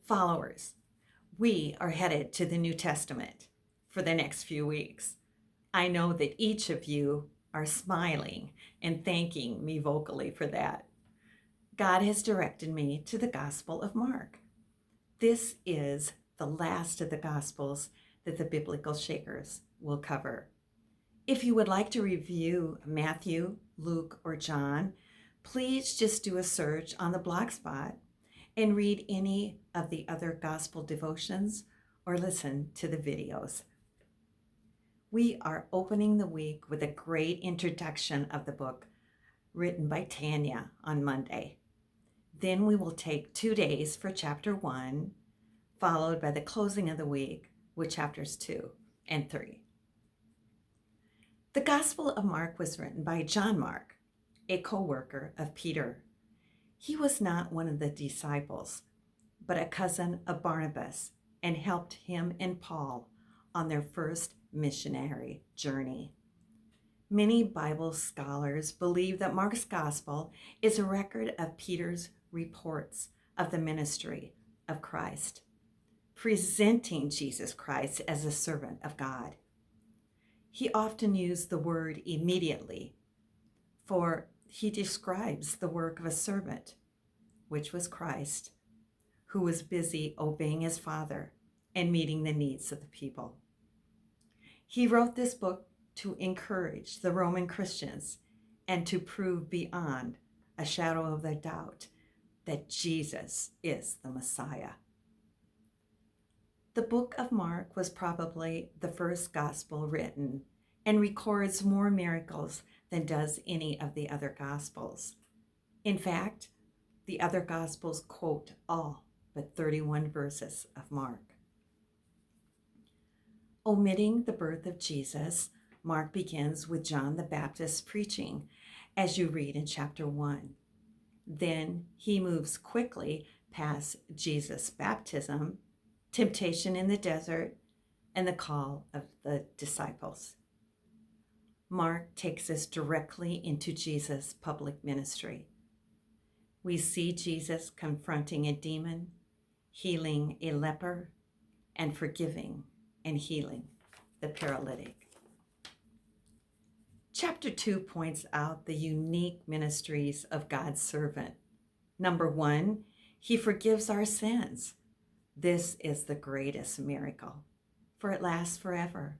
Followers, we are headed to the New Testament for the next few weeks. I know that each of you are smiling and thanking me vocally for that. God has directed me to the Gospel of Mark. This is the last of the Gospels that the Biblical Shakers will cover. If you would like to review Matthew, Luke, or John, please just do a search on the Blogspot and read any of the other gospel devotions or listen to the videos. We are opening the week with a great introduction of the book written by Tanya on Monday. Then we will take 2 days for chapter 1, followed by the closing of the week with chapters 2 and 3. The Gospel of Mark was written by John Mark, a co-worker of Peter. He was not one of the disciples, but a cousin of Barnabas, and helped him and Paul on their first missionary journey. Many Bible scholars believe that Mark's Gospel is a record of Peter's reports of the ministry of Christ, presenting Jesus Christ as a servant of God. He often used the word immediately, for he describes the work of a servant, which was Christ, who was busy obeying his Father and meeting the needs of the people. He wrote this book to encourage the Roman Christians and to prove beyond a shadow of a doubt that Jesus is the Messiah. The book of Mark was probably the first gospel written and records more miracles than does any of the other gospels. In fact, the other gospels quote all but 31 verses of Mark. Omitting the birth of Jesus, Mark begins with John the Baptist preaching, as you read in chapter 1. Then he moves quickly past Jesus' baptism, temptation in the desert, and the call of the disciples. Mark takes us directly into Jesus' public ministry. We see Jesus confronting a demon, healing a leper, and forgiving and healing the paralytic. Chapter 2 points out the unique ministries of God's servant. Number 1, he forgives our sins. This is the greatest miracle, for it lasts forever.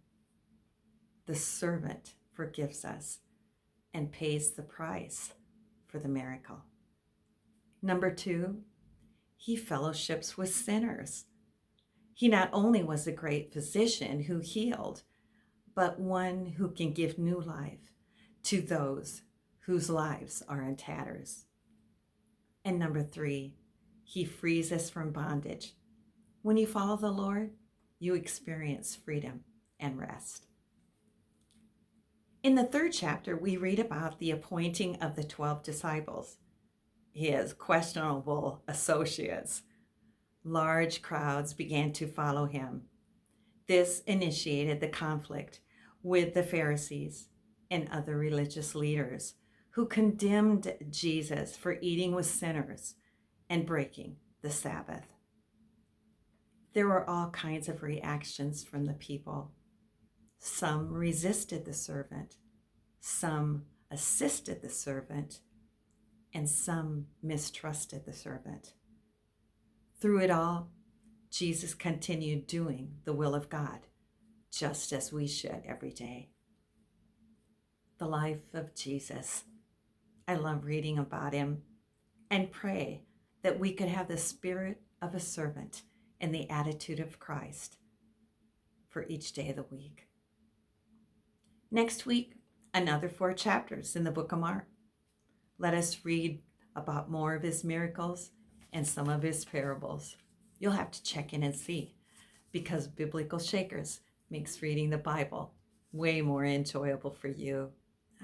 The servant forgives us and pays the price for the miracle. Number 2, he fellowships with sinners. He not only was a great physician who healed, but one who can give new life to those whose lives are in tatters. And number 3, he frees us from bondage. When you follow the Lord, you experience freedom and rest. In the 3rd chapter, we read about the appointing of the 12 disciples, his questionable associates. Large crowds began to follow him. This initiated the conflict with the Pharisees and other religious leaders who condemned Jesus for eating with sinners and breaking the Sabbath. There were all kinds of reactions from the people. Some resisted the servant, some assisted the servant, and some mistrusted the servant. Through it all, Jesus continued doing the will of God, just as we should every day. The life of Jesus. I love reading about him and pray that we could have the spirit of a servant and the attitude of Christ for each day of the week. Next week, another 4 chapters in the book of Mark. Let us read about more of his miracles and some of his parables. You'll have to check in and see, because Biblical Shakers makes reading the Bible way more enjoyable for you.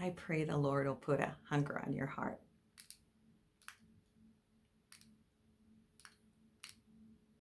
I pray the Lord will put a hunger on your heart.